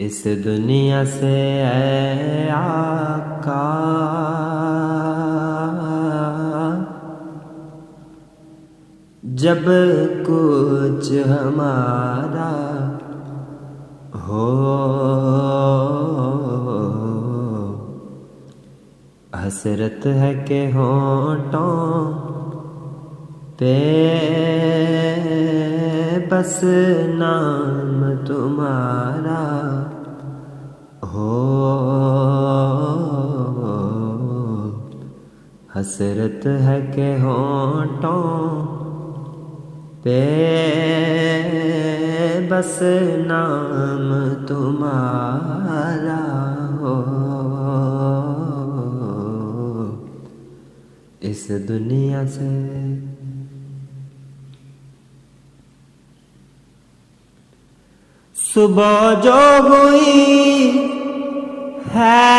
اس دنیا سے اے آقا جب کچھ ہمارا ہو، حسرت ہے کہ ہونٹوں پہ بس نام تمہارا ہو، حسرت ہے کہ ہونٹوں پہ بس نام تمہارا ہو، اس دنیا سے صبح جو ہوئی ہے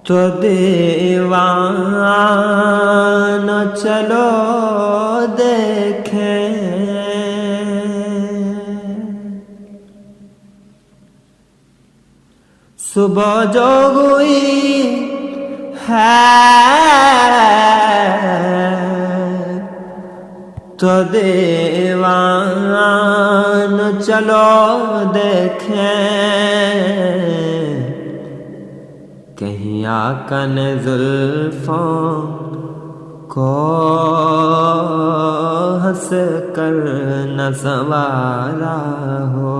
تو دیوان چلو دیکھیں، صبح جو ہوئی ہے تو دیوان چلو دیکھیں، کہیں آقا نے زلفوں کو ہنس کر نہ سنوارا ہو،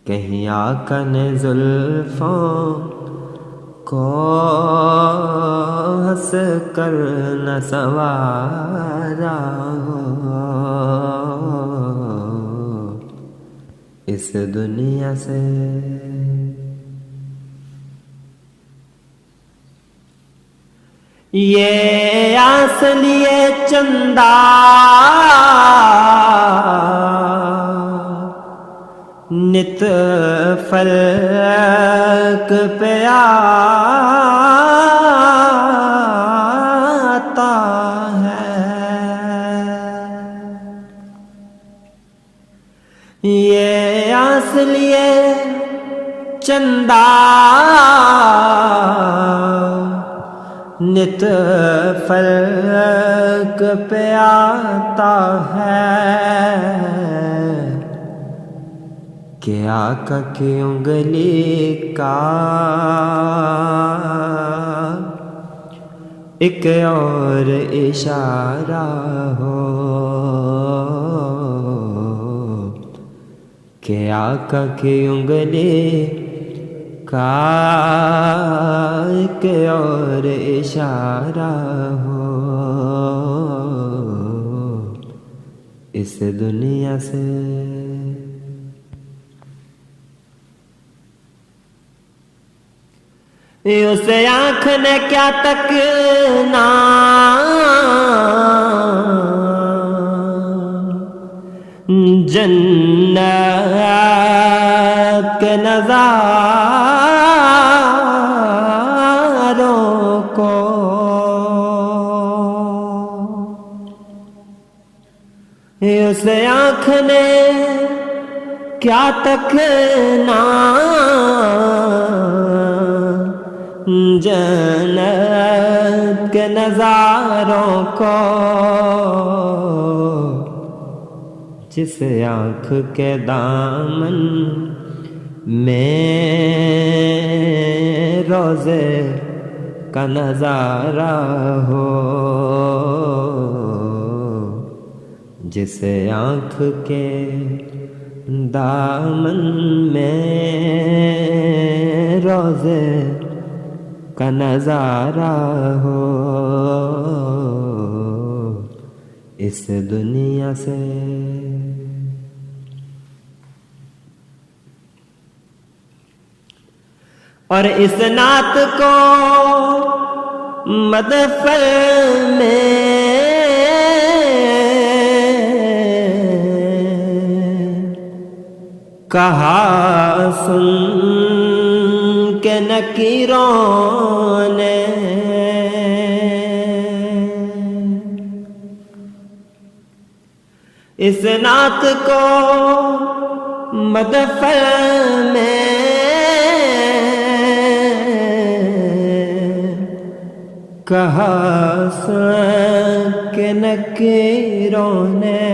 کہیں آقا نے زلفوں کو ہنس کر نہ سنوارا ہو، اس دنیا سے یہ آس لیے چندہ نت فلک پہ آتا ہے، یہ آس لیے چندہ نت فلک پہ آتا ہے، کہ آقا کی انگلی کا ایک اور اشارہ ہو، کہ آقا کی انگلی کا ایک اور اشارہ ہو، اس دنیا سے اسے آنکھ نے کیا تکنا جنت کے نظاروں کو، اسے آنکھ نے کیا تکنا جنت کے نظاروں کو، جس آنکھ کے دامن میں روزے کا نظارہ ہو، جس آنکھ کے دامن میں روزے کا نظارہ ہو، اس دنیا سے اور اس نعت کو مدفع میں کہا سن کے نکیروں نے، اس نعت کو مدفع میں کہا کہ نکیروں نے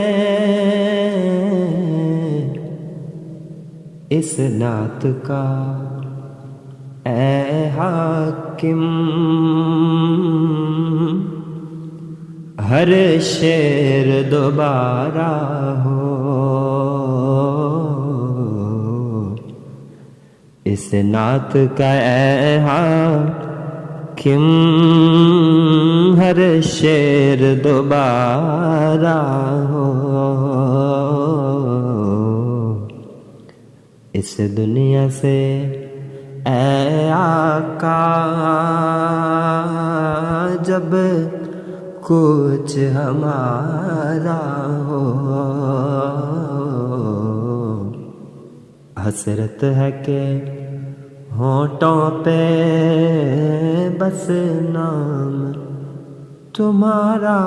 اس نعت کا اے حاکم ہر شعر دوبارہ ہو، اس نعت کا اے حاکم ہر شعر دوبارہ ہو، اس دنیا سے اے آقا جب کچھ ہمارا ہو، حسرت ہے کہ ہونٹوں پہ بس نام تمہارا